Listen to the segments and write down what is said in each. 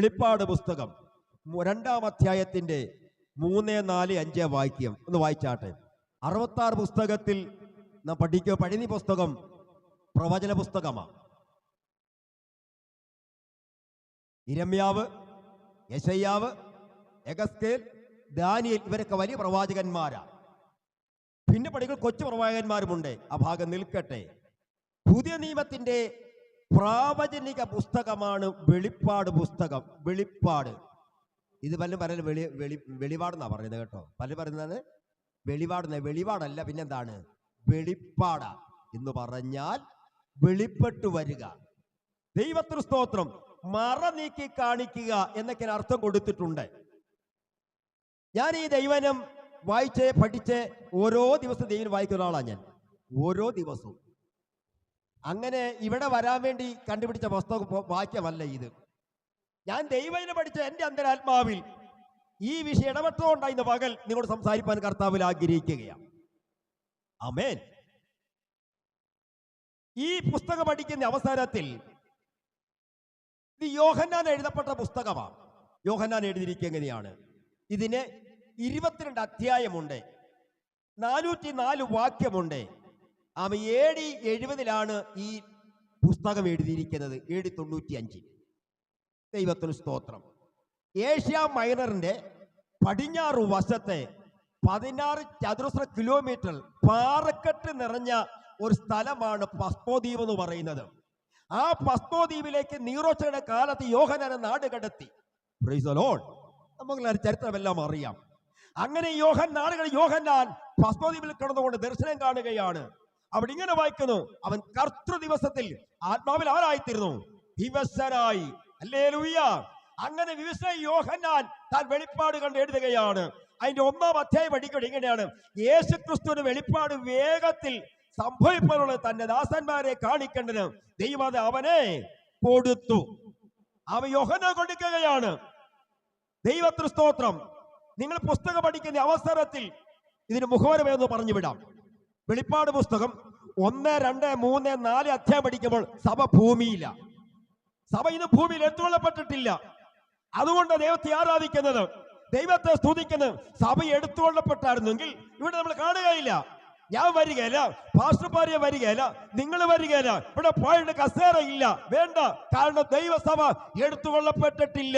വെളിപ്പാട് പുസ്തകം 2-ാം അധ്യായത്തിന്റെ 3, 4, 5 വാക്യം ഒന്ന് വായിച്ചാട്ടെ. 66 പുസ്തകത്തിൽ നാം പഠിക്കുക. പഴയ പുസ്തകം പ്രവചന പുസ്തകമാണ്. ഇരമ്യാവ്, യെശയ്യാവ്, എഗസ്കേൽ, ദാനിയേൽ ഇവരൊക്കെ വലിയ പ്രവാചകന്മാരാ. പിന്നെ പഠിക്കുന്ന കൊച്ചു പ്രവാചകന്മാരുമുണ്ട്. ആ ഭാഗം നിൽക്കട്ടെ. പുതിയ നിയമത്തിന്റെ പ്രാവചനിക പുസ്തകമാണ് വെളിപ്പാട് പുസ്തകം. വെളിപ്പാട് ഇത് പലരും പറയുന്നത് വെളിപാടെന്നാ പറയുന്നത് കേട്ടോ. പലരും പറയുന്നത് വെളിപാടല്ല, പിന്നെന്താണ്? വെളിപ്പാടാ എന്ന് പറഞ്ഞാൽ വെളിപ്പെട്ടു വരിക. ദൈവത്തിന് സ്തോത്രം. മറ നീക്കി കാണിക്കുക എന്നൊക്കെ അർത്ഥം കൊടുത്തിട്ടുണ്ട്. ഞാൻ ഈ ദൈവനം വായിച്ച് പഠിച്ച് ഓരോ ദിവസവും ദൈവം വായിക്കുന്ന ആളാണ് ഞാൻ. ഓരോ ദിവസവും അങ്ങനെ ഇവിടെ വരാൻ വേണ്ടി കണ്ടുപിടിച്ച പുസ്തകം വാക്യമല്ല ഇത്. ഞാൻ ദൈവനം പഠിച്ച എൻ്റെ അന്തരാത്മാവിൽ ഈ വിഷയം ഇടപെട്ടുകൊണ്ടായി ഇന്ന് പകൽ നിങ്ങളോട് സംസാരിക്കാൻ കർത്താവിൽ ആഗ്രഹിക്കുകയാണ്. ആമേൻ. ഈ പുസ്തകം പഠിക്കുന്ന അവസരത്തിൽ ഇത് യോഹന്നാൻ എഴുതപ്പെട്ട പുസ്തകമാണ്. യോഹന്നാൻ എഴുതിയിരിക്കുക എങ്ങനെയാണ്? ഇതിന് 22 അധ്യായമുണ്ട്, 404 വാക്യമുണ്ട്. AD 70 ഈ പുസ്തകം എഴുതിയിരിക്കുന്നത്. AD 95. ദൈവത്തിന് സ്തോത്രം. ഏഷ്യ മൈനറിന്റെ പടിഞ്ഞാറ് വശത്തെ 16 ചതുരശ്ര കിലോമീറ്റർ പാറക്കെട്ട് നിറഞ്ഞ ഒരു സ്ഥലമാണ് പസ്മോദ്വീപ് എന്ന് പറയുന്നത്. ആ പസ്മോദ്വീപിലേക്ക് നീറോച്ചയുടെ കാലത്ത് യോഹന്നാനെ നാട് കടത്തി. Price the Lord. നമുക്ക് ചരിത്രമെല്ലാം അറിയാം. അങ്ങനെ യോഹന്നാൻ പസ്മോദ്വീപിൽ കിടന്നുകൊണ്ട് ദർശനം കാണുകയാണ്. അവിടെ ഇങ്ങനെ വായിക്കുന്നു, അവൻ കർത്തൃ ദിവസത്തിൽ ആത്മാവിൽ ആരായിത്തീർന്നു? വിവശനായി. ഹല്ലേലൂയ. അങ്ങനെ വിവശ യോഹന്നാൻ താൻ വെളിപ്പാട് കണ്ട് എഴുതുകയാണ്. അതിന്റെ 1-ാം അധ്യായം പഠിക്കുന്നത് ഇങ്ങനെയാണ്: യേശു ക്രിസ്തുവിന്റെ വെളിപ്പാട് വേഗത്തിൽ സംഭവിക്കാനുള്ള തന്റെ ദാസന്മാരെ കാണിക്കേണ്ടത് ദൈവം അവനെ കൊടുത്തു. അവൻ യോഹന്നാൻ കൊടുക്കുകയാണ്. ദൈവത്തിന് സ്തോത്രം. നിങ്ങൾ പുസ്തകം പഠിക്കുന്ന അവസരത്തിൽ ഇതിന് മുഖവരമെന്ന് പറഞ്ഞു വിടാം. വെളിപ്പാട് പുസ്തകം 1, 2, 3, 4 അധ്യായം പഠിക്കുമ്പോൾ സഭ ഭൂമിയില്ല. സഭ ഇന്ന് ഭൂമിയിൽ എടുത്തുകൊള്ളപ്പെട്ടിട്ടില്ല. അതുകൊണ്ട് ദൈവത്തെ ആരാധിക്കുന്നത്, ദൈവത്തെ സ്തുതിക്കുന്നത്. സഭ എടുത്തുകൊള്ളപ്പെട്ടായിരുന്നെങ്കിൽ ഇവിടെ നമ്മൾ കാണുകയില്ല. ഞാൻ വരികയില്ല, പാസ്റ്റർമാരെ വരികയില്ല, നിങ്ങൾ വരികയില്ല, ഇവിടെ പോയിട്ട് കസേര ഇല്ല. വേണ്ട. കാരണം ദൈവസഭ എടുത്തുകൊള്ളപ്പെട്ടിട്ടില്ല.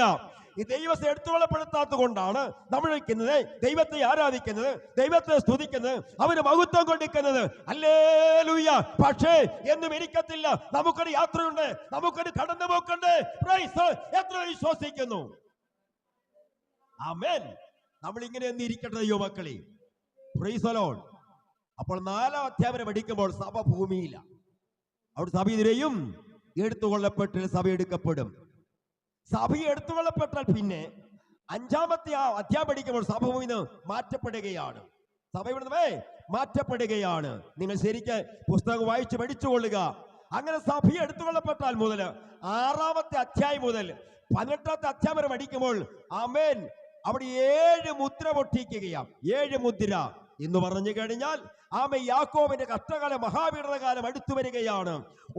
ഈ ദൈവത്തെ എടുത്തുകൊള്ളപ്പെടുത്താത്തത് കൊണ്ടാണ് നമ്മൾ ഇരിക്കുന്നത്, ദൈവത്തെ ആരാധിക്കുന്നത്, ദൈവത്തെ സ്തുതിക്കുന്നത്, അവന് മഹത്വം കൊടുക്കുന്നത്. ഹല്ലേലൂയ. പക്ഷേ എന്നും ഇരിക്കത്തില്ല. നമുക്കൊരു യാത്രയുണ്ട്, നമുക്കൊരു കടന്നുപോക്കുണ്ട്. എത്ര വിശ്വസിക്കുന്നു? ആമേൻ. നമ്മൾ ഇങ്ങനെ ഒന്ന് ഇരിക്കട്ടെ യുവമക്കളെ. Price the Lord. അപ്പോൾ 4-ാം അധ്യായം പഠിക്കുമ്പോൾ സഭ ഭൂമിയില്ല. അവിടെ സഭ ഇതിലെയും എടുത്തുകൊള്ളപ്പെട്ട് സഭ എടുക്കപ്പെടും. സഭ എടുത്തുകൊള്ളപ്പെട്ടാൽ പിന്നെ 5-ാമത്തെ അധ്യായം പഠിക്കുമ്പോൾ സഭ ഭൂമിയിൽ നിന്ന് മാറ്റപ്പെടുകയാണ്. സഭ ഇവിടുന്ന് മാറ്റപ്പെടുകയാണ്. നിങ്ങൾ ശരിക്ക് പുസ്തകം വായിച്ച് പഠിച്ചുകൊള്ളുക. അങ്ങനെ സഭ എടുത്തുകൊള്ളപ്പെട്ടാൽ മുതൽ 6-ാമത്തെ അധ്യായം മുതൽ 18-ാമത്തെ അധ്യായം വരെ പഠിക്കുമ്പോൾ ആമേൻ അവിടെ 7 മുദ്ര പൊട്ടിക്കുകയാണ്. 7 മുദ്ര എന്ന് പറഞ്ഞു കഴിഞ്ഞാൽ യാക്കോബിന്റെ കഷ്ടകാലം, മഹാപീഡനകാലം അടുത്തു വരികയാണ്.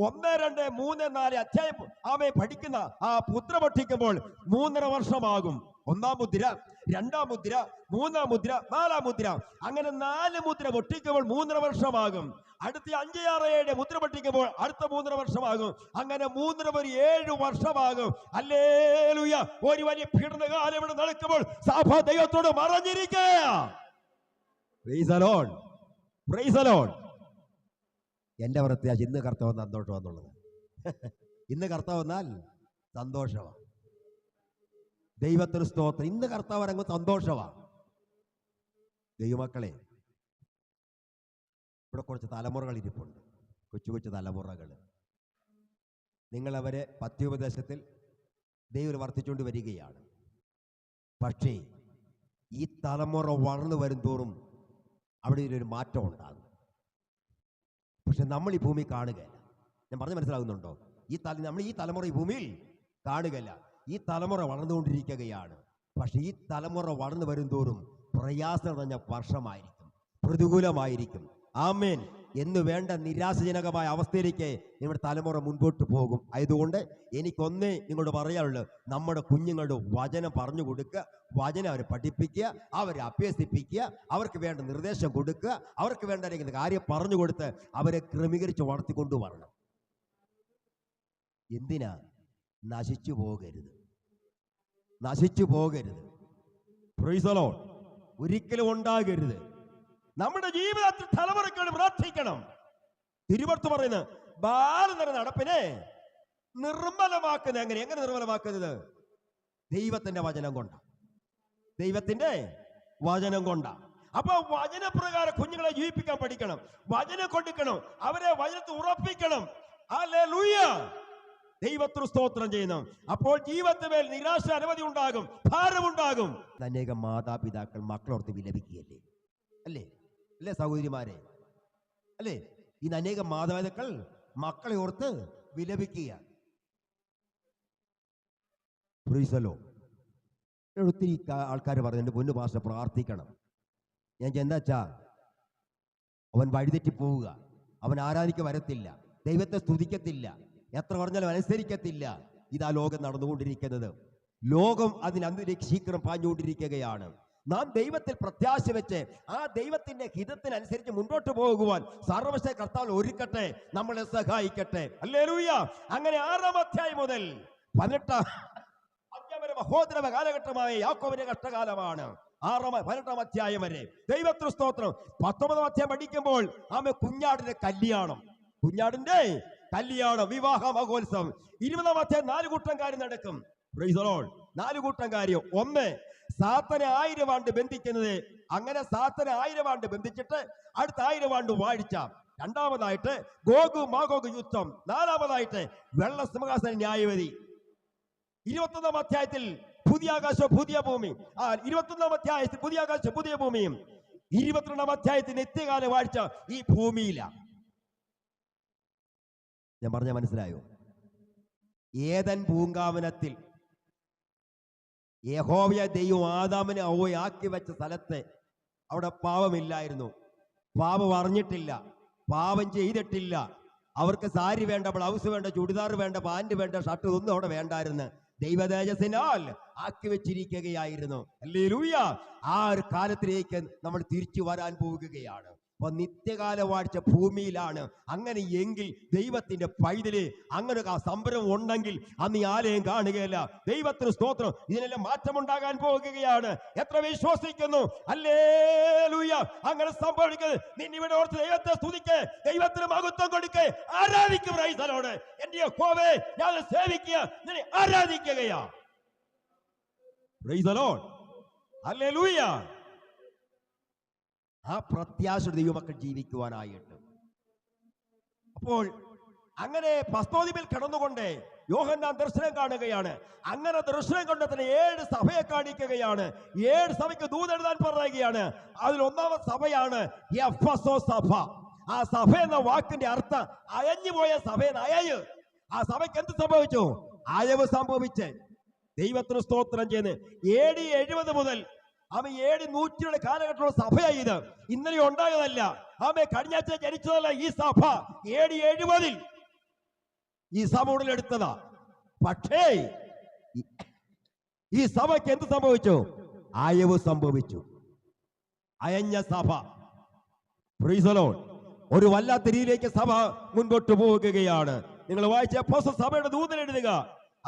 1, 2, 3, 4 അധ്യായം പഠിക്കുന്ന ആ മുദ്ര പൊട്ടിക്കുമ്പോൾ 3.5 വർഷമാകും. 1-ാം മുദ്ര, 2-ാം മുദ്ര, 3-ാം മുദ്ര, 4-ാം മുദ്ര. അങ്ങനെ 4 മുദ്ര പൊട്ടിക്കുമ്പോൾ 3.5 വർഷമാകും. അടുത്ത 5, 6, 7 മുദ്ര പൊട്ടിക്കുമ്പോൾ അടുത്ത 3.5 വർഷമാകും. അങ്ങനെ 7 വർഷമാകും. ഹല്ലേലൂയ. ഒരു വലിയ പീഡനകാലം ഇവിടെ നടക്കുമ്പോൾ സഭ ദൈവത്തോട് മറഞ്ഞിരിക്കുക. Praise the Lord. Praise the Lord. എന്റെ പ്രത്യാശ ഇന്ന് കർത്താവ് സന്തോഷം എന്നുള്ളത്. ഇന്ന് കർത്താവ് വന്നാൽ സന്തോഷമാണ്. ദൈവത്തിന് സ്തോത്രം. ഇന്ന് കർത്താവ് ഇറങ്ങും സന്തോഷമാണ്. ദൈവമക്കളെ, ഇവിടെ കുറച്ച് തലമുറകൾ ഇരിപ്പുണ്ട്. കൊച്ചു കൊച്ചു തലമുറകൾ. നിങ്ങളവരെ പത്യോപദേശത്തിൽ ദൈവം വർദ്ധിച്ചുകൊണ്ട് വരികയാണ്. പക്ഷേ ഈ തലമുറ വളർന്നു വരും തോറും അവിടെ ഒരു മാറ്റം ഉണ്ടാകും. പക്ഷെ നമ്മൾ ഈ ഭൂമി കാണുകയില്ല. ഞാൻ പറഞ്ഞ് മനസ്സിലാകുന്നുണ്ടോ? നമ്മൾ ഈ തലമുറ ഈ ഭൂമിയിൽ കാണുകയില്ല. ഈ തലമുറ വളർന്നുകൊണ്ടിരിക്കുകയാണ്. പക്ഷെ ഈ തലമുറ വളർന്നു വരും തോറും പ്രയാസം നിറഞ്ഞ വർഷമായിരിക്കും, പ്രതികൂലമായിരിക്കും. ആമേൻ. എന്ന് വേണ്ട നിരാശജനകമായ അവസ്ഥയിലേക്ക് നിങ്ങളുടെ തലമുറ മുൻപോട്ട് പോകും. ആയതുകൊണ്ട് എനിക്കൊന്നേ നിങ്ങളോട് പറയാനുള്ളത്, നമ്മുടെ കുഞ്ഞുങ്ങളുടെ വചനം പറഞ്ഞു കൊടുക്കുക, വചനം അവരെ പഠിപ്പിക്കുക, അവരെ അഭ്യസിപ്പിക്കുക, അവർക്ക് വേണ്ട നിർദ്ദേശം കൊടുക്കുക, അവർക്ക് വേണ്ട കാര്യം പറഞ്ഞു കൊടുത്ത് അവരെ ക്രമീകരിച്ച് വളർത്തിക്കൊണ്ടു വരണം. എന്തിനാ? നശിച്ചു പോകരുത്, നശിച്ചു പോകരുത്. Price the Lord. ഒരിക്കലും ഉണ്ടാകരുത്. നമ്മുടെ ജീവിതത്തിൽ തലമുറയ്ക്ക് വേണ്ടി പ്രാർത്ഥിക്കണം. തിരുവഴുത്ത് പറയുന്നത് ബാലനര നടപ്പിനെ നിർമ്മലമാക്കുന്നത് എങ്ങനെ നിർമ്മലമാക്കുന്നത്? ദൈവത്തിന്റെ വചനം കൊണ്ടാണ്, ദൈവത്തിന്റെ വചനം കൊണ്ടാണ്. അപ്പൊ വചനപ്രകാരം കുഞ്ഞുങ്ങളെ ജീവിപ്പിക്കാൻ പഠിക്കണം, വചനം കൊടുക്കണം, അവരെ വചനത്തിൽ ഉറപ്പിക്കണം. ഹല്ലേലൂയ, ദൈവത്തിന് സ്തോത്രം ചെയ്യുന്നു. അപ്പോൾ ജീവിതത്തിൽ മേൽ നിരാശ അനവധി ഉണ്ടാകും, ഭാരമുണ്ടാകും. അനേകം മാതാപിതാക്കൾ മക്കളോർത്ത് വിലപിക്കുകയല്ലേ? അല്ലേ അല്ലേ സഹോദരിമാരെ? അല്ലേ? ഇന്ന് അനേകം മാതാപിതാക്കൾ മക്കളെ ഓർത്ത് വിലപിക്കുക. ഒത്തിരി ആൾക്കാർ പറഞ്ഞു, എൻ്റെ പൊന്നു പാസ്റ്റർ പ്രാർത്ഥിക്കണം. ഞാൻ എന്താച്ചാ, അവൻ വഴിതെറ്റി പോവുക, അവൻ ആരാധിക്ക് വരത്തില്ല, ദൈവത്തെ സ്തുതിക്കത്തില്ല, എത്ര പറഞ്ഞാലും അനുസരിക്കത്തില്ല. ഇതാ ലോകം നടന്നുകൊണ്ടിരിക്കുന്നത്. ലോകം അതിനന്തിലേക്ക് ശീഘ്രം പാഞ്ഞുകൊണ്ടിരിക്കുകയാണ്. നാം ദൈവത്തിൽ പ്രത്യാശ വെച്ച് ആ ദൈവത്തിന്റെ ഹിതത്തിനനുസരിച്ച് മുന്നോട്ട് പോകുവാൻ സർവ്വശക്തനായ കർത്താവ് ഒരുക്കട്ടെ, നമ്മളെ സഹായിക്കട്ടെ. ഹല്ലേലൂയ. അങ്ങനെ 6-ാം അധ്യായം മുതൽ 18-ാം അധ്യായം വരെ മഹോദര കാലഘട്ടമായ യാക്കോബിന്റെ കഷ്ടകാലമാണ്. 18-ാം അധ്യായം വരെ ദൈവത്തിന് സ്തോത്രം. 19-ാം അധ്യായം പഠിക്കുമ്പോൾ കുഞ്ഞാടിന്റെ കല്യാണം, കുഞ്ഞാടിന്റെ കല്യാണം, വിവാഹ മഹോത്സവം. 20-ാം അധ്യായം 4 കൂട്ടം കാര്യം നടക്കും. Price the Lord. 4 കൂട്ടം കാര്യം. ഒന്ന്, സാത്താനെ 1000 ആണ്ട് ബന്ധിക്കുന്നത്. അങ്ങനെ സാത്താനെ 1000 ആണ്ട് ബന്ധിച്ചിട്ട് അടുത്ത 1000 ആണ്ട് വാഴ്ച. രണ്ടാമതായിട്ട് ഗോഗു മാഗോഗ് യുദ്ധം. നാലാമതായിട്ട് വെള്ള സിംഹാസന ന്യായവിധി. 21-ാം അധ്യായത്തിൽ പുതിയ ആകാശം പുതിയ ഭൂമി. 21-ാം അധ്യായത്തിൽ പുതിയ ആകാശം പുതിയ ഭൂമിയും 22-ാം അധ്യായത്തിൽ നിത്യകാല വാഴ്ച ഈ ഭൂമിയില. ഞാൻ പറഞ്ഞ മനസ്സിലായോ? ഏദൻ പൂങ്കാവനത്തിൽ യഹോവ ദൈവം ആദാമിനെ ഹവ്വയെ ആക്കി വെച്ച സ്ഥലത്ത് അവിടെ പാപമില്ലായിരുന്നു. പാപം അറിഞ്ഞിട്ടില്ല, പാപം ചെയ്തിട്ടില്ല. അവർക്ക് സാരി വേണ്ട, ബ്ലൗസ് വേണ്ട, ചുടിദാർ വേണ്ട, പാന്റ് വേണ്ട, ഷർട്ട് ഒന്നും അവിടെ വേണ്ടായിരുന്നു. ദൈവതേജസ്സിനാൽ ആക്കി വെച്ചിരിക്കുകയായിരുന്നു. ഹല്ലേലൂയ. ആ ഒരു കാലത്തിലേക്ക് നമ്മൾ തിരിച്ചു വരാൻ പോകുകയാണ്. അപ്പൊ നിത്യകാല വാഴ്ച ഭൂമിയിലാണ്. അങ്ങനെ എങ്കിൽ ദൈവത്തിന്റെ പൈതല് അങ്ങനെ ആ സംരംഭം ഉണ്ടെങ്കിൽ അന്ന് ഈ ആലയം കാണുകയല്ല. ദൈവത്തിന് സ്തോത്രം. ഇതിനെല്ലാം മാറ്റമുണ്ടാകാൻ പോകുകയാണ്. എത്ര വിശ്വസിക്കുന്നു? ഹല്ലേലൂയ. അങ്ങനെ സംഭവിക്കുന്നത് നിന്നിവിടെ ഓർത്ത് ദൈവത്തെ സ്തുതിക്ക്, ദൈവത്തിന് മഹത്വം കൊടുക്ക്, ആരാധിക്കുക. Praise the Lord. എന്റെ യഹോവേ, ഞാൻ സേവിക്കുക, നിന്നെ ആരാധിക്കുകയാ. Praise the Lord. ഹല്ലേലൂയ. ആ പ്രത്യാശ ദൈവമക്കൾ ജീവിക്കുവാനായിട്ട്. അപ്പോൾ അങ്ങനെ പസ്തോദിമിൽ കിടന്നുകൊണ്ട് യോഹന്നാൻ ദർശനം കാണുകയാണ്. അങ്ങനെ ദർശനം കൊണ്ട് തന്നെ 7 സഭയെ കാണിക്കുകയാണ്. 7 സഭയ്ക്ക് ദൂതെഴുതാൻ പറയുകയാണ്. അതിൽ 1-ാമത്തെ സഭയാണ് എഫെസോ സഭ. ആ സഭ എന്ന വാക്കിന്റെ അർത്ഥം അയഞ്ഞുപോയ സഭയെന്ന്. അയവ്. ആ സഭയ്ക്ക് എന്ത് സംഭവിച്ചു? അയവ് സംഭവിച്ച്. ദൈവത്തിന് സ്തോത്രം ചെയ്യുന്നത്. AD 70 മുതൽ AD 100 കാലഘട്ടമുള്ള സഭയായി ഇത്. ഇന്നലെ ഉണ്ടായതല്ല. കഴിഞ്ഞ ആഴ്ച ജനിച്ചതല്ല ഈ സഭ. AD 70 ഈ സഭ ഉടലെടുത്തതാ. പക്ഷേ ഈ സഭയ്ക്ക് എന്ത് സംഭവിച്ചു? അയവ് സംഭവിച്ചു. അയഞ്ഞ സഭ. Price the Lord. ഒരു വല്ലാത്ത രീതിയിലേക്ക് സഭ മുൻപോട്ട് പോകുകയാണ്. നിങ്ങൾ വായിച്ച അപ്പോസ്തല സഭയുടെ ദൂതൻ എഴുതുക.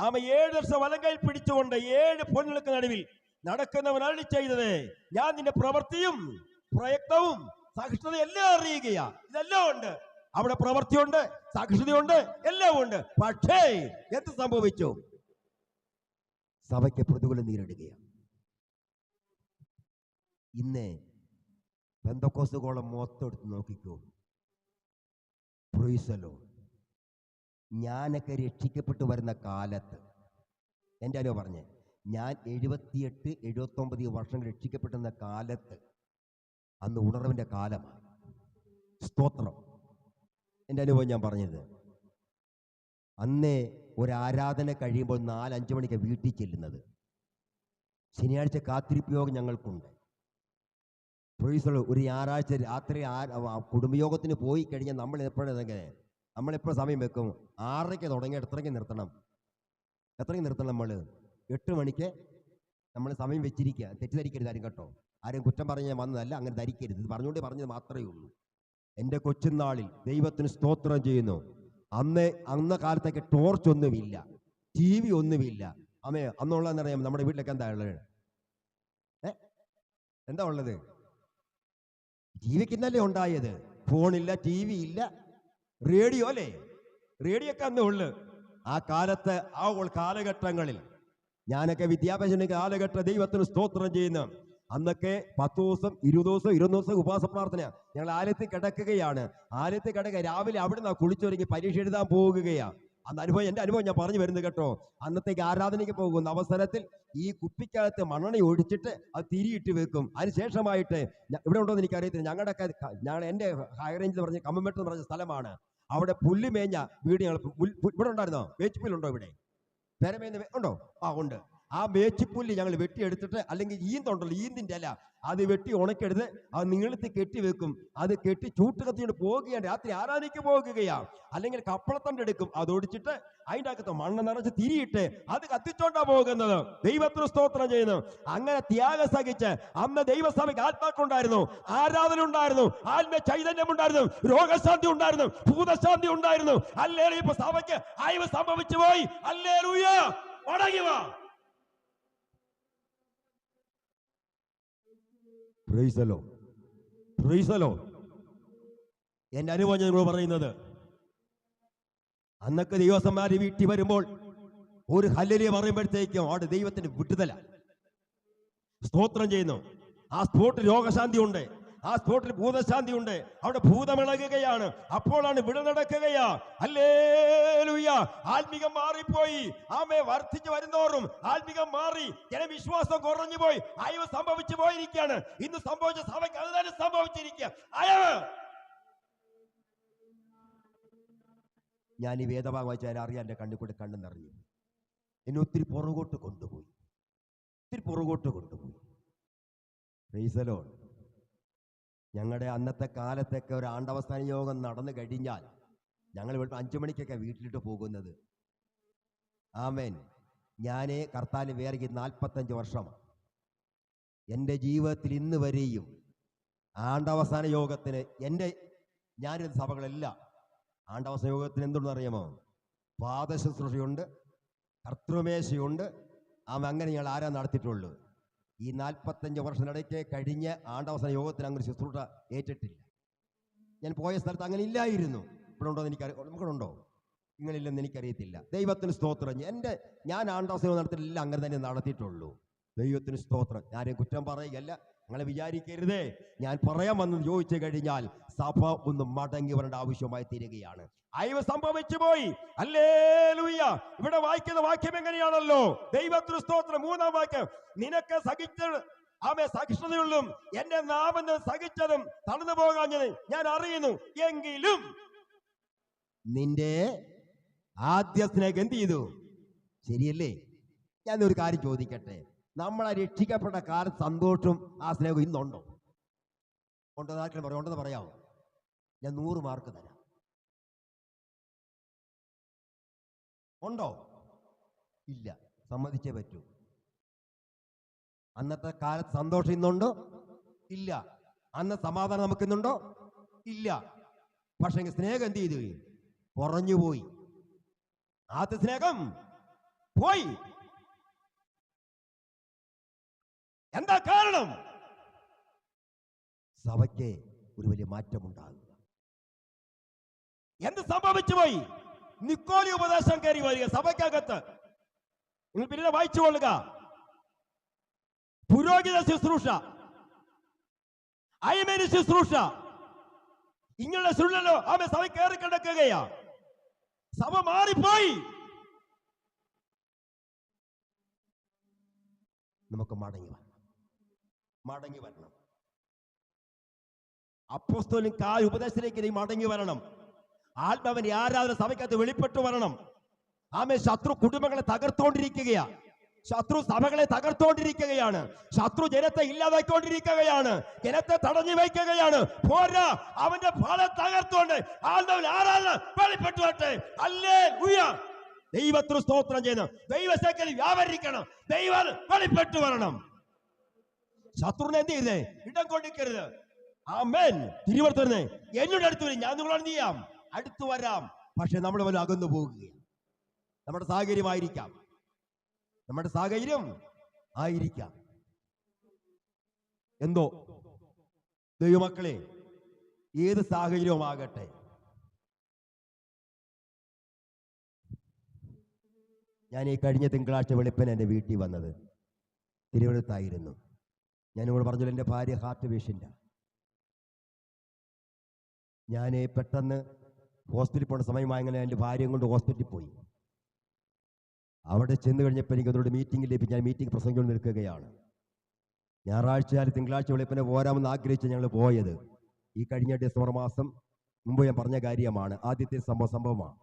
7 വർഷം വലങ്കയിൽ പിടിച്ചുകൊണ്ട് 7 പൊന്നുകൾക്ക് നടുവിൽ നടക്കുന്നവൻ അരുളി ചെയ്തത്, ഞാൻ നിന്റെ പ്രവൃത്തിയും പ്രയത്നവും സഹിഷ്ണുതയും എല്ലാം അറിയുകയാ. ഇതെല്ലാം ഉണ്ട് അവിടെ. പ്രവൃത്തിയുണ്ട്, സഹിഷ്ണുതയുണ്ട്, എല്ലാം ഉണ്ട്. പക്ഷേ എന്ത് സംഭവിച്ചു? സഭയ്ക്ക് പ്രതികൂലം നേരിടുകയാണ്. ഇന്ന് പെന്തക്കോസ്തുകോളം മൊത്തം നോക്കിക്കോ. Price the Lord. ഞാനൊക്കെ രക്ഷിക്കപ്പെട്ടു വരുന്ന കാലത്ത് എൻ്റെ അനുഭവം പറഞ്ഞേ, ഞാൻ 78-79 വർഷം രക്ഷിക്കപ്പെടുന്ന കാലത്ത് അന്ന് ഉണർവിൻ്റെ കാലമാണ്. സ്തോത്രം. എൻ്റെ അനുഭവം ഞാൻ പറഞ്ഞത്, അന്നേ ഒരാരാധന കഴിയുമ്പോൾ 4-5 മണിക്ക് വീട്ടിൽ ചെല്ലുന്നത്. ശനിയാഴ്ച കാത്തിരിപ്പ് യോഗം ഞങ്ങൾക്കുണ്ട്. ഒരു ഞായറാഴ്ച രാത്രി കുടുംബയോഗത്തിന് പോയി കഴിഞ്ഞാൽ നമ്മൾ എപ്പോഴെങ്ങനെ നമ്മളെപ്പോൾ സമയം വെക്കും? 6:30 തുടങ്ങി എത്രയ്ക്ക് നിർത്തണം? നമ്മൾ 8 മണിക്ക് നമ്മൾ സമയം വെച്ചിരിക്കുക. തെറ്റിദ്ധരിക്കരുത് ആരും കേട്ടോ. ആരും കുറ്റം പറഞ്ഞ് ഞാൻ വന്നതല്ല, അങ്ങനെ ധരിക്കരുത്. ഇത് പറഞ്ഞത് മാത്രമേ ഉള്ളൂ. എൻ്റെ കൊച്ചുനാളിൽ ദൈവത്തിന് സ്തോത്രം ചെയ്യുന്നു. അന്ന കാലത്തൊക്കെ ടോർച്ച് ഒന്നുമില്ല, TV ഒന്നുമില്ല. അന്നുള്ളതെന്നറിയാം നമ്മുടെ വീട്ടിലൊക്കെ എന്താ ഉള്ളത്? ജീവിക്കുന്നല്ലേ ഉണ്ടായത്. ഫോണില്ല, TV ഇല്ല, റേഡിയോ അല്ലേ? റേഡിയോ ഒക്കെ അന്നേ ഉള്ളു. ആ കാലത്ത് കാലഘട്ടങ്ങളിൽ ഞാനൊക്കെ വിദ്യാഭ്യാസ കാലഘട്ട ദൈവത്തിന് സ്തോത്രം ചെയ്യുന്നു. അന്നൊക്കെ 10 ദിവസം 20 ദിവസം 21 ദിവസം ഉപവാസ പ്രാർത്ഥന. ഞങ്ങൾ ആലയത്തിൽ കിടക്കുകയാണ്. രാവിലെ അവിടുന്ന് കുളിച്ചൊരുങ്ങി പരീക്ഷ എഴുതാൻ പോകുകയാണ്. എൻ്റെ അനുഭവം ഞാൻ പറഞ്ഞു വരുന്നത് കേട്ടോ. അന്നത്തേക്ക് ആരാധനയ്ക്ക് പോകുന്ന അവസരത്തിൽ ഈ കുപ്പിക്കകത്ത് മണ്ണെണ്ണ ഒഴിച്ചിട്ട് അത് തിരിയിട്ട് വെക്കും. അതിനുശേഷമായിട്ട് ഇവിടെ ഉണ്ടോ എന്ന് എനിക്കറിയത്തില്ല. എൻ്റെ ഹൈ റേഞ്ച് പറഞ്ഞ കമ്മമെട്ട് എന്ന് പറഞ്ഞ സ്ഥലമാണ്. അവിടെ പുല്ല് മേഞ്ഞ വീട് ഞങ്ങൾ ഇവിടെ ഉണ്ടായിരുന്നോ? വേച്ചിപ്പുല്ലുണ്ടോ ഇവിടെ? പെരമേന്ന് ഉണ്ടോ? ഉണ്ട്. ആ വേച്ചിപ്പുല്ല് ഞങ്ങൾ വെട്ടിയെടുത്തിട്ട്, അല്ലെങ്കിൽ ഈന്തുണ്ടല്ലോ, ഈന്തിൻ്റെ അല്ല, അത് വെട്ടി ഉണക്കെടുത്ത് അത് നീളത്തിൽ കെട്ടി വെക്കും. അത് കെട്ടി ചൂട്ട് കത്തിയോട് പോകുകയാണ്. രാത്രി ആരാധനയ്ക്ക് പോകുകയാണ്. അല്ലെങ്കിൽ കപ്പളത്തണ്ട് എടുക്കും, അത് ഒടിച്ചിട്ട് അതിൻ്റെ അകത്ത് മണ്ണ് നിറച്ച് തിരിയിട്ട് അത് കത്തിച്ചോണ്ടാ പോകുന്നത്. ദൈവത്തിന് സ്തോത്രം ചെയ്യുന്നു. അങ്ങനെ ത്യാഗം സഹിച്ച് അന്ന് ദൈവസഭയ്ക്ക് ആത്മാക്കളുണ്ടായിരുന്നു, ആരാധന ഉണ്ടായിരുന്നു, ആത്മീയ ചൈതന്യം ഉണ്ടായിരുന്നു, രോഗശാന്തി ഉണ്ടായിരുന്നു, ഭൂതശാന്തി ഉണ്ടായിരുന്നു. ഹല്ലേലൂയ. ഇപ്പൊ സഭയ്ക്ക് അയവ് സംഭവിച്ചു പോയി. ഹല്ലേലൂയ. മടങ്ങി വാ. Price the Lord. Praise the Lord. എന്റെ അനുഭവം ഞാൻ നിങ്ങളോട് പറയുന്നത്, അന്നൊക്കെ ദൈവസന്മാര് വീട്ടിൽ വരുമ്പോൾ ഒരു ഹല്ലേലൂയ പറയുമ്പോഴത്തേക്കും അവിടെ ദൈവത്തിന് വിടുതല. സ്തോത്രം ചെയ്യുന്നു. ആ സ്പോട്ടിൽ രോഗശാന്തി ഉണ്ട്, ആ സ്പോട്ടിൽ ഭൂതശാന്തി ഉണ്ട്. അവിടെ ഭൂതമിളകുകയാണ്. അപ്പോഴാണ് വിട നടക്കുകയാ. ഹല്ലേലൂയ. ആത്മീകം മാറിപ്പോയി. ആമേ വർദ്ധിച്ചു വരുന്നോറും ആത്മീകം മാറി, ജനവിശ്വാസം കുറഞ്ഞു പോയി, അയവ് സംഭവിച്ചു പോയിരിക്കുകയാണ്. ഇന്ന് സംഭവിച്ച സഭയ്ക്ക് അത് തന്നെ സംഭവിച്ചിരിക്കുക. അയവ്. ഞാൻ ഈ വേദഭാഗം വായിച്ചാൽ അറിയാൻ എൻ്റെ കണ്ണിൽ കൂടെ കണ്ണു നിറഞ്ഞു. എന്നെ ഒത്തിരി പുറകോട്ട് കൊണ്ടുപോയി. Price the Lord. ഞങ്ങളുടെ അന്നത്തെ കാലത്തൊക്കെ ഒരു ആണ്ടവസാന യോഗം നടന്നു കഴിഞ്ഞാൽ ഞങ്ങൾ 5 മണിക്കൊക്കെ വീട്ടിലിട്ട് പോകുന്നത്. ആമേൻ. ഞാൻ കർത്താവിന് വേറെ 45 വർഷം എൻ്റെ ജീവിതത്തിൽ ഇന്ന് വരെയും ആണ്ടവസാന യോഗത്തിന് ഞാനിരുന്ന സഭകളെല്ലാം ആണ്ടവസാന യോഗത്തിന് എന്തുണ്ടെന്ന് അറിയാമോ? പാദശുശ്രൂഷയുണ്ട്, കർത്തൃമേശയുണ്ട്. അങ്ങനെ ഞങ്ങൾ ആരാ നടത്തിയിട്ടുള്ളൂ. ഈ 45 വർഷത്തിനിടയ്ക്ക് കഴിഞ്ഞ ആണ്ടവസാന യോഗത്തിന് അങ്ങനെ ശുശ്രൂഷ ഏറ്റിട്ടില്ല. ഞാൻ പോയ സ്ഥലത്ത് അങ്ങനെ ഇല്ലായിരുന്നു. ഇവിടെ ഉണ്ടോ എന്ന് നമുക്കുണ്ടോ? നിങ്ങളില്ലെന്ന് എനിക്കറിയത്തില്ല. ദൈവത്തിന് സ്തോത്രം. ഞാൻ ആണ്ടവസാന യോഗം നടത്തിയിട്ടില്ല, അങ്ങനെ തന്നെ നടത്തിയിട്ടുള്ളൂ. ദൈവത്തിന് സ്തോത്രം. ഞാനും കുറ്റം പറയുകയല്ല, നിങ്ങളെ വിചാരിക്കരുതേ. ഞാൻ പറയാൻ വന്നത് ചോദിച്ചു കഴിഞ്ഞാൽ സഭ ഒന്ന് മടങ്ങി വരേണ്ട ആവശ്യമായി തീരുകയാണ്. അയവ് സംഭവിച്ചു പോയി. ഹല്ലേലൂയ. ഇവിടെ വായിക്കുന്ന വാക്യം എങ്ങനെയാണല്ലോ? ദൈവത്തിന് സ്തോത്രം. 3-ാം വാക്യം. നിനക്ക് സഹിഷ്ണുതയുള്ളും എന്റെ നാമം സഹിച്ചതും തളർന്നു പോകാഞ്ഞത് ഞാൻ അറിയുന്നു. എങ്കിലും നിന്റെ ആദ്യ സ്നേഹം എന്ത് ചെയ്തു? ശരിയല്ലേ? ഞാനൊരു കാര്യം ചോദിക്കട്ടെ. നമ്മളെ രക്ഷിക്കപ്പെട്ട കാലത്ത് സന്തോഷവും ആ സ്നേഹവും ഇന്നുണ്ടോ? ഉണ്ടെന്ന് പറയാമോ? ഞാൻ 100 മാർക്ക് തരാം. ഉണ്ടോ? ഇല്ല. സമ്മതിച്ചേ പറ്റൂ. അന്നത്തെ കാലത്ത് സന്തോഷം ഇന്നുണ്ടോ? ഇല്ല. അന്ന് സമാധാനം നമുക്കിന്നുണ്ടോ? ഇല്ല. പക്ഷെ സ്നേഹം എന്ത് ചെയ്തു? കുറഞ്ഞുപോയി. ആദ്യ സ്നേഹം പോയി. എന്താ കാരണം? സഭയ്ക്ക് ഒരു വലിയ മാറ്റമുണ്ടാകുക. എന്ത് സംഭവിച്ചു പോയി? നിക്കോലി ഉപദേശം കയറി വരിക സഭയ്ക്കകത്ത്. നിങ്ങൾ പിന്നീട് വായിച്ചു കൊള്ളുക. പുരോഹിത ശുശ്രൂഷ, അയ്മേനി ശുശ്രൂഷ, ഇങ്ങനെ സുള്ളല്ലോ. ആമേ സഭ കയറി കിടക്കുകയാ. സഭ മാറിപ്പോയി. നമുക്ക് മടങ്ങി വരണം. അപ്പോസ്തലൻ ഉപദേശത്തിലേക്ക് നീ മടങ്ങി വരണം. ആത്മാവിന്റെ ആരാധന സഭയ്ക്കകത്ത് വെളിപ്പെട്ടു വരണം. ആമേ ശത്രു കുടുംബങ്ങളെ തകർത്തോണ്ടിരിക്കുകയാ. ശത്രു സഭകളെ തകർത്തോണ്ടിരിക്കുകയാണ്. ശത്രു ജനത്തെ ഇല്ലാതാക്കിക്കൊണ്ടിരിക്കുകയാണ്. ജനത്തെ തടഞ്ഞു വയ്ക്കുകയാണ്. പോരാ, അവന്റെ ഫലം തകർത്തോണ്ട് ആളുകൾ ആരാണ് വെളിപ്പെട്ടു വരട്ടെ. ഹല്ലേലൂയ. ദൈവത്തിന് സ്തോത്രം ചെയ്യുന്നു. ദൈവശക്തി വ്യാപരിക്കണം. ദൈവം വെളിപ്പെട്ടു വരണം. ശത്രുവിനെ എന്ത് ചെയ്തേ? ഇടം കൊണ്ടിരിക്കരുത്. ആമേൻ. തിരുവനന്തപുരത്ത് എന്നോട് അടുത്ത് വരും, ഞാൻ നിങ്ങളോട് എന്ത് ചെയ്യാം? അടുത്തു വരാം. പക്ഷെ നമ്മൾ വല്ല അകന്നു പോകുകയാണ്. നമ്മുടെ സാഹചര്യമായിരിക്കാം, നമ്മുടെ സാഹചര്യം ആയിരിക്കാം. എന്തോ ദൈവമക്കളെ, ഏത് സാഹചര്യവുമാകട്ടെ, ഞാൻ ഈ കഴിഞ്ഞ തിങ്കളാഴ്ച വെളുപ്പിന് എൻ്റെ വീട്ടിൽ വന്നത് തിരുവനന്തപുരത്തായിരുന്നു. ഞാൻ നിങ്ങളോട് പറഞ്ഞല്ലോ, എൻ്റെ ഭാര്യ ഹാർട്ട് പേഷ്യൻ്റാണ്. ഞാൻ പെട്ടെന്ന് ഹോസ്പിറ്റലിൽ പോകേണ്ട സമയമായി. അങ്ങനെ എൻ്റെ ഭാര്യയും കൊണ്ട് ഹോസ്പിറ്റലിൽ പോയി. അവിടെ ചെന്ന് കഴിഞ്ഞപ്പോൾ എനിക്ക് അതോട് മീറ്റിംഗിൽ ലഭിച്ചു. ഞാൻ മീറ്റിംഗ് പ്രസംഗിച്ചുകൊണ്ട് നിൽക്കുകയാണ്. ഞായറാഴ്ച തിങ്കളാഴ്ച വെളുപ്പിനെ പോരാമെന്ന് ആഗ്രഹിച്ച് ഞങ്ങൾ പോയത്. ഈ കഴിഞ്ഞ ഡിസംബർ മാസം മുമ്പ് ഞാൻ പറഞ്ഞ കാര്യമാണ്. ആദ്യത്തെ സംഭവമാണ്.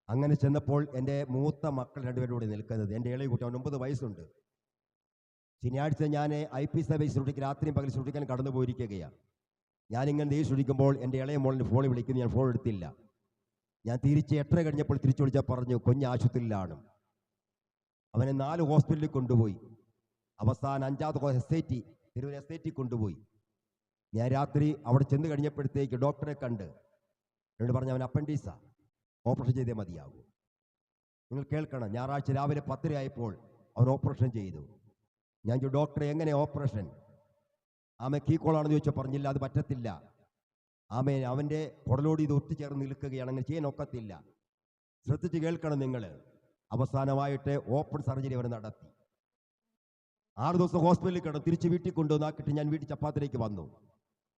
അങ്ങനെ ചെന്നപ്പോൾ എൻ്റെ മൂത്ത മക്കൾ രണ്ടുപേരും കൂടെ നിൽക്കുന്നത്. എൻ്റെ ഇളയ കുട്ടി, അവൻ 9 വയസ്സുണ്ട്. ശനിയാഴ്ച ഞാൻ IPC ശുശ്രൂഷയ്ക്ക് രാത്രിയും പകൽ ശുശ്രൂഷിക്കാൻ കടന്നു പോയിരിക്കുകയാണ്. ഞാനിങ്ങനെ ദേഷ്യം ശുശ്രൂഷിക്കുമ്പോൾ എൻ്റെ ഇളയ മോളിന് ഫോണിൽ വിളിക്കുന്നു. ഞാൻ ഫോൺ എടുത്തില്ല. ഞാൻ തിരിച്ച് 8:30 കഴിഞ്ഞപ്പോൾ തിരിച്ചു വിളിച്ചാൽ പറഞ്ഞു കുഞ്ഞ് ആശുപത്രിയിലാണ്. അവനെ 4 ഹോസ്പിറ്റലിൽ കൊണ്ടുപോയി. അവസാനം 5ാമത്തെ SIT തിരുവല്ല SIT കൊണ്ടുപോയി. ഞാൻ രാത്രി അവിടെ ചെന്ന് കഴിഞ്ഞപ്പോഴത്തേക്ക് ഡോക്ടറെ കണ്ട് എന്നോട് പറഞ്ഞു, അവൻ അപ്പൻഡിക്സാ, ഓപ്പറേഷൻ ചെയ്തേ മതിയാകൂ. നിങ്ങൾ കേൾക്കണം, ഞായറാഴ്ച രാവിലെ 10 ആയപ്പോൾ അവൻ ഓപ്പറേഷൻ ചെയ്തു. ഞാൻ ചോദിച്ചു, ഡോക്ടറെ എങ്ങനെ ഓപ്പറേഷൻ? ആമേ കീക്കോളാണെന്ന് ചോദിച്ചാൽ പറഞ്ഞില്ല, അത് പറ്റത്തില്ല. ആമേ അവൻ്റെ കുടലോട് ഇത് ഒത്തുചേർന്ന് നിൽക്കുകയാണ്, അങ്ങനെ ചെയ്യാൻ ഒക്കത്തില്ല. ശ്രദ്ധിച്ച് കേൾക്കണം നിങ്ങൾ. അവസാനമായിട്ട് ഓപ്പൺ സർജറി അവർ നടത്തി. 6 ദിവസം ഹോസ്പിറ്റലിൽ കിടന്നു. തിരിച്ച് വീട്ടിൽ കൊണ്ടുവന്നാക്കിയിട്ട് ഞാൻ വീട്ടിൽ ചപ്പാത്തിലേക്ക് വന്നു.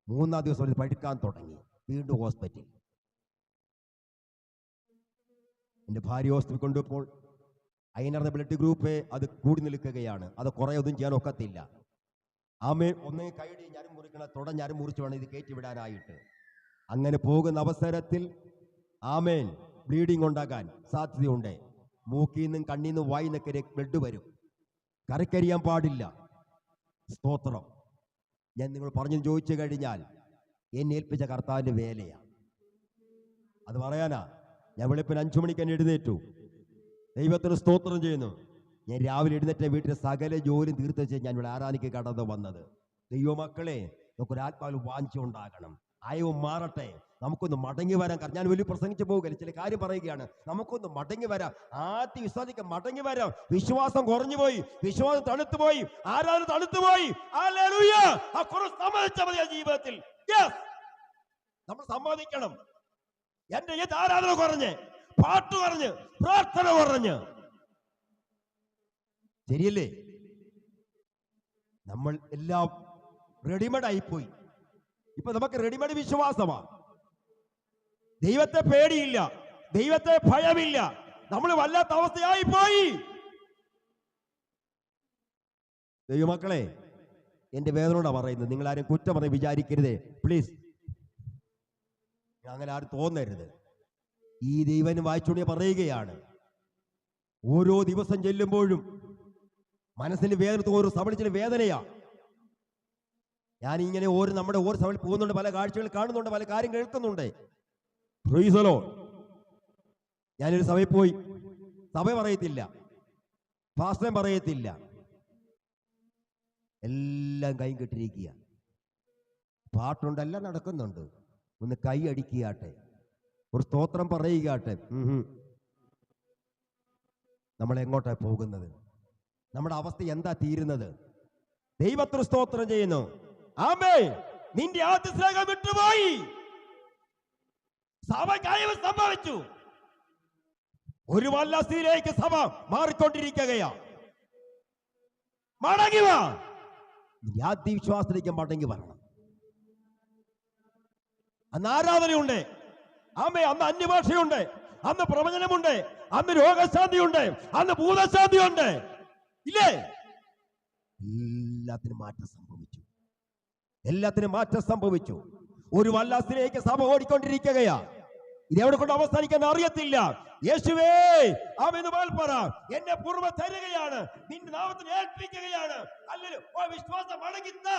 3-ാം ദിവസം അത് പഴുക്കാൻ തുടങ്ങി. വീണ്ടും ഹോസ്പിറ്റൽ. എൻ്റെ ഭാര്യ ഹോസ്പിറ്റലിൽ കൊണ്ടുപോയപ്പോൾ അതിനറിഞ്ഞ ബ്ലഡ് ഗ്രൂപ്പ് അത് കൂടി നിൽക്കുകയാണ്. അത് കുറേ ഒന്നും ചെയ്യാൻ ഒക്കത്തില്ല. ആമേ ഒന്നേ കൈയുടെ ഞാനും മുറിക്കണം, ഞാനും മുറിച്ചു വേണം ഇത് കയറ്റി വിടാനായിട്ട്. അങ്ങനെ പോകുന്ന അവസരത്തിൽ ആമേൻ ബ്ലീഡിങ് ഉണ്ടാകാൻ സാധ്യതയുണ്ട്. മൂക്കിൽ നിന്നും കണ്ണിൽ നിന്നും വായിൽ നിന്നൊക്കെ ബ്ലഡ് വരും. കരക്കരിയാൻ പാടില്ല. സ്തോത്രം. ഞാൻ നിങ്ങൾ പറഞ്ഞു ചോദിച്ചു കഴിഞ്ഞാൽ എന്നെ ഏൽപ്പിച്ച കർത്താവിൻ്റെ വേലയാണ്. അത് പറയാനാ ഞാൻ വെളുപ്പിന് 5 മണിക്ക് തന്നെ എഴുന്നേറ്റു. ദൈവത്തിന് സ്തോത്രം ചെയ്യുന്നു. ഞാൻ രാവിലെ എഴുന്നേറ്റ വീട്ടിലെ സകല ജോലി തീർത്ത് വെച്ച് ഞാൻ ഇവിടെ ആരാധിക്ക് കടന്നു വന്നത്. ദൈവമക്കളെ, നമുക്കൊരാത്മാവിൽ വാഞ്ച ഉണ്ടാകണം. അയവ് മാറട്ടെ. നമുക്കൊന്ന് മടങ്ങി വരാൻ. ഞാൻ വലിയ പ്രസംഗിച്ച് പോകുകയല്ല, ചില കാര്യം പറയുകയാണ്. നമുക്കൊന്ന് മടങ്ങി വരാം. ആദ്യം വിശ്വാസിക്കാൻ മടങ്ങി വരാം. വിശ്വാസം കുറഞ്ഞുപോയി, വിശ്വാസം തണുത്തുപോയി, ആരാധന തണുത്തുപോയി. ഹല്ലേലൂയ. ആ കുറച്ച് സമ്മതിച്ചാൽ മതി. ആ ജീവിതത്തിൽ നമ്മൾ സമ്മതിക്കണം. എന്റെ ഈ ആരാധന കുറഞ്ഞ്, പാട്ട് കുറഞ്ഞ്, പ്രാർത്ഥന കുറഞ്ഞ്, ശരിയല്ലേ? നമ്മൾ എല്ലാം റെഡിമെയ്ഡ് ആയിപ്പോയി. ഇപ്പൊ നമുക്ക് റെഡിമെയ്ഡ് വിശ്വാസമാ. ദൈവത്തെ പേടിയില്ല, ദൈവത്തെ ഭയമില്ല. നമ്മൾ വല്ലാത്ത അവസ്ഥയായി പോയി. ദൈവമക്കളെ, എന്റെ വേദനയോടാ പറയുന്നത്. നിങ്ങൾ ആരും കുറ്റം പറഞ്ഞ് വിചാരിക്കരുതേ, പ്ലീസ്. അങ്ങനെ ആരും തോന്നരുത്. ഈ ദൈവന് വായിച്ചുകൊണ്ട് പറയുകയാണ്, ഓരോ ദിവസം ചെല്ലുമ്പോഴും മനസ്സിന് വേദന, ഓരോ സഭളിച്ചിന് വേദനയാ. ഞാനിങ്ങനെ നമ്മുടെ ഓരോ സഭയിൽ പോകുന്നുണ്ട്, പല കാഴ്ചകൾ കാണുന്നുണ്ട്, പല കാര്യം കേൾക്കുന്നുണ്ട്. Price the Lord. ഞാനൊരു സഭയിൽ പോയി, സഭ പറയത്തില്ല, പാസ്റ്റർ പറയത്തില്ല, എല്ലാം കൈ കെട്ടിരിക്കുക. പാട്ടുണ്ടെല്ലാം നടക്കുന്നുണ്ട്. ഒന്ന് കൈ അടിക്കുകയാട്ടെ, ഒരു സ്തോത്രം പറയുകയാട്ടെ. നമ്മൾ എങ്ങോട്ടാ പോകുന്നത്? നമ്മുടെ അവസ്ഥ എന്താ തീരുന്നത്? ദൈവത്തിന് സ്തോത്രം ചെയ്യുന്നു. ആമേൻ. നിന്റെ ആദ്യ സ്നേഹം വിട്ടുപോയി. സഭ കാര്യം സംഭവിച്ചു. ഒരു വല്ലാസ്ഥിതിയിലേക്ക് സഭ മാറിക്കൊണ്ടിരിക്കുകയാ. മടങ്ങി വാ. ആദ്യ വിശ്വാസത്തിലേക്ക് മടങ്ങി വരണം. അന്ന് ആരാധനയുണ്ട്, ആമേ. അന്ന് അന്യഭാഷയുണ്ട്, അന്ന് പ്രവചനമുണ്ട്, അന്ന് രോഗശാന്തിയുണ്ട്, അന്ന് ഭൂതശാന്തിയുണ്ട്. ഇല്ലേ? എല്ലാത്തിനും മാറ്റം സംഭവിച്ചു. എല്ലാത്തിനും മാറ്റം സംഭവിച്ചു. ഒരു വല്ലാസ്ഥിതിയിലേക്ക് സഭ ഓടിക്കൊണ്ടിരിക്കുകയാ. ഇതെവിടെ കൊണ്ട് അവസാനിക്കാൻ അറിയത്തില്ല. യേശുവേ ആമേൻ പറ, എന്നെ പൂർവ്വ തരുകയാണ്, നിന്റെ നാമത്തിൽ ഏൽപ്പിക്കുകയാണ്. അല്ലെങ്കിൽ വിശ്വാസം അടങ്ങിത്ത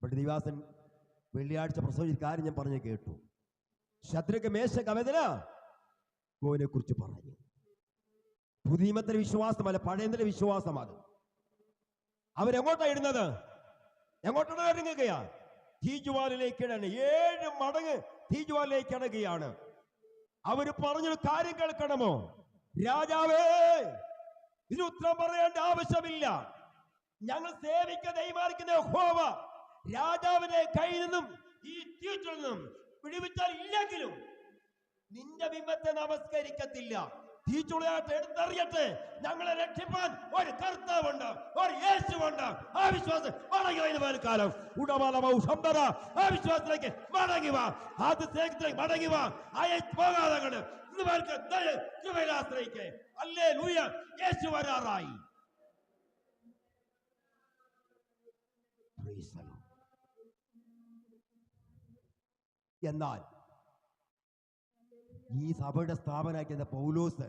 ദിവാസൻ വെള്ളിയാഴ്ച പ്രസവിച്ച കാര്യം ഞാൻ പറഞ്ഞു കേട്ടു. ശദ്രക്ക് മേശക്ക് അബേദ്നെഗോവിനെ കുറിച്ച് പറഞ്ഞു. പുതിയ നിയമത്തിലെ വിശ്വാസമല്ല, പഴയ നിയമത്തിലെ വിശ്വാസം. അത് അവരെങ്ങോട്ടാ ഇടുന്നത്? എങ്ങോട്ടാണ് ഇറങ്ങുകയാ? തീജ്വാലിലേക്ക് ഇടണം. 7 മടങ്ങ് തീജ്വാലിലേക്ക് ഇടകുകയാണ്. അവര് പറഞ്ഞൊരു കാര്യം കേൾക്കണമോ? രാജാവേ, ഇതിന് ഉത്തരം പറയേണ്ട ആവശ്യമില്ല. ഞങ്ങൾ സേവിക്കുന്ന ദൈവമായിരിക്കുന്ന യഹോവ രാജാവിനെ കയ്യിൽ നിന്നും ഈ തീയിൽ നിന്നും വിടുവിച്ചാൽ ഇല്ലെങ്കിലും നിന്റെ ബിംബത്തെ നമസ്കരിക്കത്തില്ല. തീച്ചുളയായിട്ട് എടുത്തറിയട്ടെ. ഞങ്ങളെ രക്ഷിപ്പാൻ ഒരു കർത്താവുണ്ട്, ഒരു യേശുവുണ്ട്. ആ വിശ്വാസം മടങ്ങി കാലം ഉടമലമൗഷംബര ആ വിശ്വാസത്തിലേക്ക് മടങ്ങുക, ആദ്യ സ്നേഹത്തിലേക്ക് മടങ്ങുക. പോകാതെ കൃപയിലാശ്രയിക്കേ. ഹല്ലേലൂയ, യേശു വരാറായി. എന്നാൽ ഈ സഭയുടെ സ്ഥാപനാക്കിയ പൗലോസ്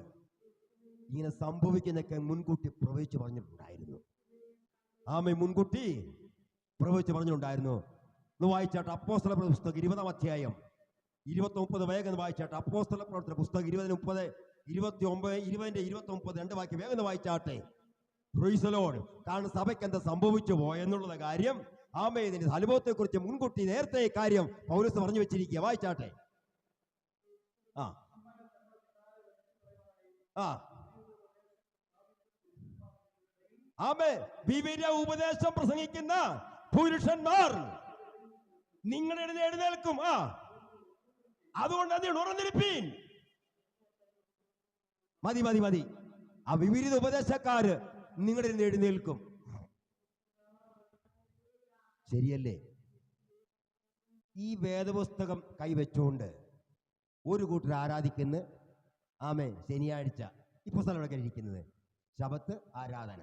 ഇങ്ങനെ സംഭവിക്കുന്നൊക്കെ മുൻകൂട്ടി പ്രവചിച്ചു പറഞ്ഞിട്ടുണ്ടായിരുന്നു. ആമേ, മുൻകൂട്ടി പ്രവചിച്ചു പറഞ്ഞിട്ടുണ്ടായിരുന്നു. വായിച്ചാട്ട് അപ്പോസ്തല പുസ്തകം 20-ാം അധ്യായം 20-30 വേഗം വായിച്ചാട്ടെ. അപ്പോസ്തല പ്രവർത്തന പുസ്തകം 20-30, 29, 20-29 2 വാക്യം വേഗം വായിച്ചാട്ടെ. Price the Lord. കാരണം സഭയ്ക്ക് എന്താ സംഭവിച്ചു പോയെന്നുള്ള കാര്യം, ആമേ, ഇതിന്റെ അനുഭവത്തെ കുറിച്ച് മുൻകൂട്ടി നേരത്തെ കാര്യം പൗലോസ് പറഞ്ഞു വെച്ചിരിക്കുക. വായിച്ചാട്ടെ. ആമേ, വിവിധ ഉപദേശം പ്രസംഗിക്കുന്ന പുരുഷന്മാർ നിങ്ങളുടെ എഴുന്നേൽക്കും. അതുകൊണ്ട് അതിൽ ഉറന്നിരിപ്പീൻ. മതി മതി മതി. ആ വിപരീത ഉപദേശക്കാര് നിങ്ങളുടെ എഴുന്നേൽക്കും. ശരിയല്ലേ? ഈ വേദപുസ്തകം കൈവച്ചുകൊണ്ട് ഒരു കൂട്ടർ ആരാധിക്കുന്ന, ആമേ, ശനിയാഴ്ച ഈ പുസ്തകങ്ങളൊക്കെ ഇരിക്കുന്നത് ശബത്ത് ആരാധന,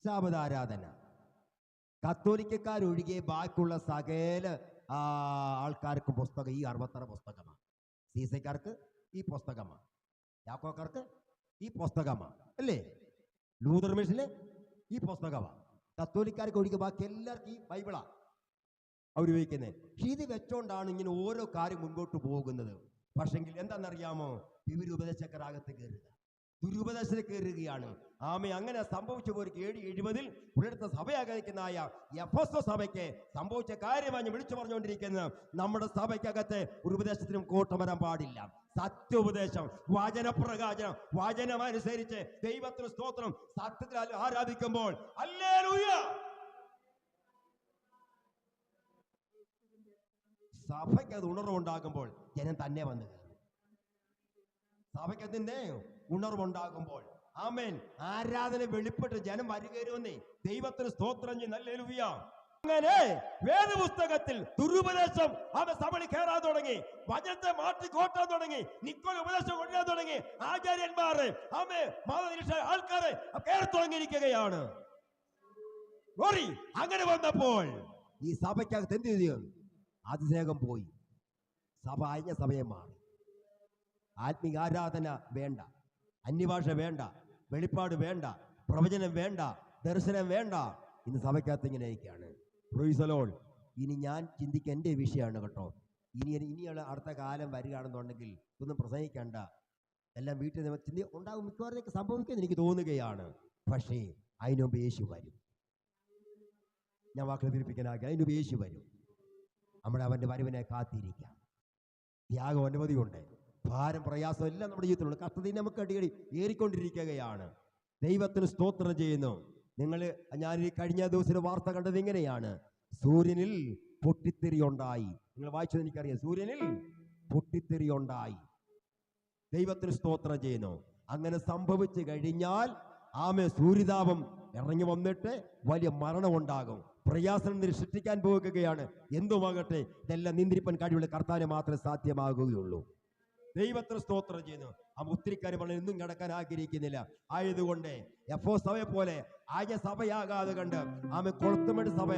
ശബത്ത് ആരാധന. കത്തോലിക്കക്കാരൊഴികെ ബാക്കിയുള്ള സകല ആൾക്കാർക്കും പുസ്തകം ഈ 66 പുസ്തകമാണ്. സീസക്കാർക്ക് ഈ പുസ്തകമാണ്, യാക്കോക്കാർക്ക് ഈ പുസ്തകമാണ്, അല്ലേ? ലൂതർ മിഷന് ഈ പുസ്തകമാണ്. കത്തോലിക്കാർക്ക് ഒഴികെ ബാക്കി എല്ലാവർക്കും ഈ ബൈബിളാ അവർ ഉപയോഗിക്കുന്നത്. പക്ഷെ ഇത് വെച്ചോണ്ടാണ് ഇങ്ങനെ ഓരോ കാര്യം മുൻപോട്ട് പോകുന്നത്. പക്ഷെങ്കിൽ എന്താണെന്നറിയാമോ? വിവിധ ഉപദേശക്കാരകത്ത് കയറുക, ദുരുപദേശത്തിൽ കയറുകയാണ്. ആമേ, അങ്ങനെ സംഭവിച്ച ഒരു AD 70 പുലർത്ത സഭയായിരിക്കുന്നതായ എഫെസോ സഭയ്ക്ക് സംഭവിച്ച കാര്യമായി വിളിച്ചു പറഞ്ഞുകൊണ്ടിരിക്കുന്നത്. നമ്മുടെ സഭയ്ക്കകത്ത് ഒരു ഉപദേശത്തിനും കോട്ടം വരാൻ പാടില്ല. സത്യോപദേശം, വചനപ്രകാശനം, വചനമനുസരിച്ച് ദൈവത്തിന് സ്തോത്രം, സത്യത്തിൽ ആരാധിക്കുമ്പോൾ ഹല്ലേലൂയ, സഭയ്ക്ക് അത് ഉണർവുണ്ടാകുമ്പോൾ ജനം തന്നെ വന്നു കയറും. സഭയ്ക്കതിന്റെ ഉണർവുണ്ടാകുമ്പോൾ, ആമേൻ, ആരാധന വെളിപ്പെട്ട് ജനം വരികയറുമെന്നേ. ദൈവത്തിന് സ്തോത്രം. ഹല്ലേലൂയ. അങ്ങനെ വേദപുസ്തകത്തിൽ ദുരുപദേശം സഭയിൽ കയറാൻ തുടങ്ങി, വചനത്തെ മാറ്റി കോട്ടാൻ തുടങ്ങി, നിക്കോൽ ഉപദേശം കൊണ്ടുവരാൻ തുടങ്ങി. ആചാര്യന്മാരെ, ആമേ, മതനിരീക്ഷ ആൾക്കാരെ കയറി തുടങ്ങിയിരിക്കുകയാണ്. അങ്ങനെ വന്നപ്പോൾ ഈ സഭയ്ക്കകത്ത് എന്ത് ചെയ്യും? അതിശേഖം പോയി. സഭ അയഞ്ഞ സഭയെ മാറി. ആത്മീക ആരാധന വേണ്ട, അന്യഭാഷ വേണ്ട, വെളിപ്പാട് വേണ്ട, പ്രവചനം വേണ്ട, ദർശനം വേണ്ട. ഇന്ന് സഭയ്ക്കകത്ത് ഇങ്ങനെയൊക്കെയാണ്. Price the Lord. ഇനി ഞാൻ ചിന്തിക്കുക, എൻ്റെ വിഷയമാണ് കേട്ടോ. ഇനിയുള്ള അടുത്ത കാലം വരികയാണെന്നുണ്ടെങ്കിൽ ഒന്നും പ്രസംഗിക്കേണ്ട, എല്ലാം വീട്ടിൽ ചിന്തി ഉണ്ടാകും. മിക്കവാറും സംഭവിക്കുമെന്ന് എനിക്ക് തോന്നുകയാണ്. പക്ഷേ അതിനു മുമ്പ് യേശു വരും. ഞാൻ വാക്കുകൾ തിരിപ്പിക്കാനാക്കി. അതിനു മുമ്പ് യേശു വരും. നമ്മുടെ അവൻ്റെ വരവിനെ കാത്തിരിക്കാം. ത്യാഗം അനുമതിയുണ്ട്. ഭാരം പ്രയാസം എല്ലാം നമ്മുടെ ജീവിതത്തിലുണ്ട്. കഷ്ടത നമുക്ക് അടിക്കടി ഏറിക്കൊണ്ടിരിക്കുകയാണ്. ദൈവത്തിന് സ്തോത്രം ചെയ്യുന്നു. ഞാൻ ഈ കഴിഞ്ഞ ദിവസം വാർത്ത കണ്ടത് ഇങ്ങനെയാണ്. സൂര്യനിൽ പൊട്ടിത്തെറി ഉണ്ടായി. നിങ്ങൾ വായിച്ചത് എനിക്കറിയാം. സൂര്യനിൽ പൊട്ടിത്തെറി ഉണ്ടായി. ദൈവത്തിന് സ്തോത്രം ചെയ്യുന്നു. അങ്ങനെ സംഭവിച്ചു കഴിഞ്ഞാൽ ആമേ, സൂര്യതാപം ഇറങ്ങി വന്നിട്ട് വലിയ മരണം ഉണ്ടാകും. പ്രയാസം സൃഷ്ടിക്കാൻ പോകുകയാണ്. എന്തുമാകട്ടെ, ഇതെല്ലാം നിയന്ത്രിപ്പാൻ കഴിവുള്ള കർത്താവിനെ മാത്രമേ സാധ്യമാകുകയുള്ളൂ. ദൈവത്തിന് സ്തോത്രം ചെയ്യുന്നു. ആ ഒത്തിരിക്കാർ പറഞ്ഞ ഇന്നും കിടക്കാൻ ആഗ്രഹിക്കുന്നില്ല. ആയതുകൊണ്ട് എഫോ സഭയെ പോലെ ആയ സഭയാകാതെ കണ്ട് ആമെ കൊളുത്തുമേട് സഭ,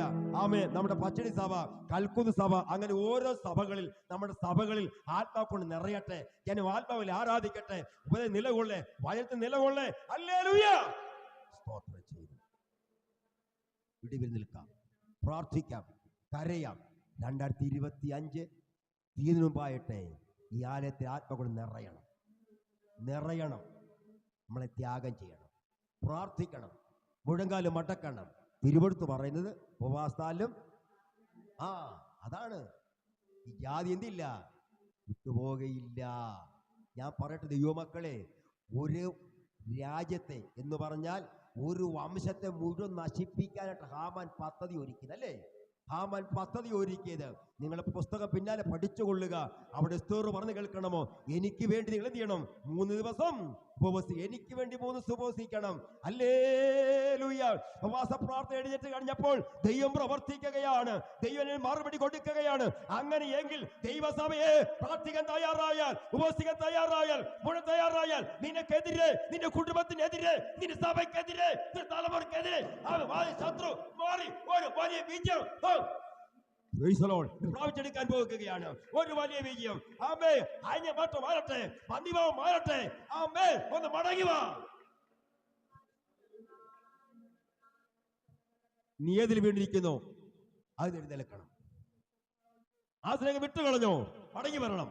ആമെ നമ്മുടെ പച്ചടി സഭ, കൽക്കുന്ന് സഭ, അങ്ങനെ ഓരോ സഭകളിൽ നമ്മുടെ സഭകളിൽ ആത്മാവ് കൊണ്ട് നിറയട്ടെ. ഞാൻ ആത്മാവിൽ ആരാധിക്കട്ടെ. ഉപദേശം നിലകൊള്ളേ, വചനത്തിൽ നിലകൊള്ളേ. ഹല്ലേലൂയ. സ്തോത്രം ചെയ്തു. വിടിവിൽ നിൽക്കാം, പ്രാർത്ഥിക്കാം, കരയാം. 2025 തീയതിനു മുമ്പായിട്ടെ ഈ ആലയത്തിൽ ആത്മാവ് കൊണ്ട് നിറയണം. നമ്മളെ ത്യാഗം ചെയ്യണം, പ്രാർത്ഥിക്കണം, മുഴങ്കാലും മടക്കണം. തിരുവെടുത്ത് പറയുന്നത് ഉപവാസത്താലും അതാണ്. ഈ ജാതി എന്തില്ല, വിട്ടുപോകയില്ല. ഞാൻ പറയട്ടെ ദൈവമക്കളെ, ഒരു രാജ്യത്തെ എന്ന് പറഞ്ഞാൽ ഒരു വംശത്തെ മുഴുവൻ നശിപ്പിക്കാനായിട്ട് ഹാമാൻ പദ്ധതി ഒരുക്കിയതല്ലേ. ഹാമാൻ പദ്ധതി ഒരുക്കിയത് നിങ്ങൾ പുസ്തകം പിന്നാലെ പഠിച്ചുകൊള്ളുക. അവിടെ എസ്തേർ പറഞ്ഞു കേൾക്കണമോ, എനിക്ക് വേണ്ടി നിങ്ങൾ എന്ത് ചെയ്യണം, 3 ദിവസം ഉപവസിക്കണം. എനിക്ക് വേണ്ടി 3 ദിവസം ഉപവസിക്കണം. ഹല്ലേലൂയ. ഉപവാസ പ്രാർത്ഥന എഴുന്നേറ്റ് കഴിഞ്ഞപ്പോൾ ദൈവം പ്രവർത്തിക്കുകയാണ്. ദൈവം മറുപടി കൊടുക്കുകയാണ്. അങ്ങനെയെങ്കിൽ ദൈവസഭയെ പ്രാർത്ഥിക്കാൻ തയ്യാറായാൽ, ഉപവസിക്കാൻ തയ്യാറായാൽ, മുഴുവൻ തയ്യാറായാൽ, നിനക്കെതിരെ, നിന്റെ കുടുംബത്തിനെതിരെ, നിന്റെ സഭയ്ക്കെതിരെ, നിന്റെ തലമുറക്കെതിരെ ശത്രു മാറി ഒരു വലിയ വിജയം പ്രാപിച്ചെടുക്കാൻ പോകുകയാണ്. ഒരു വലിയ വിജയം. ആമേ. അന്യ മാറ്റം മാറട്ടെ, പന്തിഭാവം മാറട്ടെ. ആമേ. ഒന്ന് മടങ്ങി വാ. നീ ഏതിൽ വീണ്ടിരിക്കുന്നു അത് എഴുന്നേൽക്കണം. ആ സ്നേഹം വിട്ടുകളഞ്ഞോ, മടങ്ങി വരണം.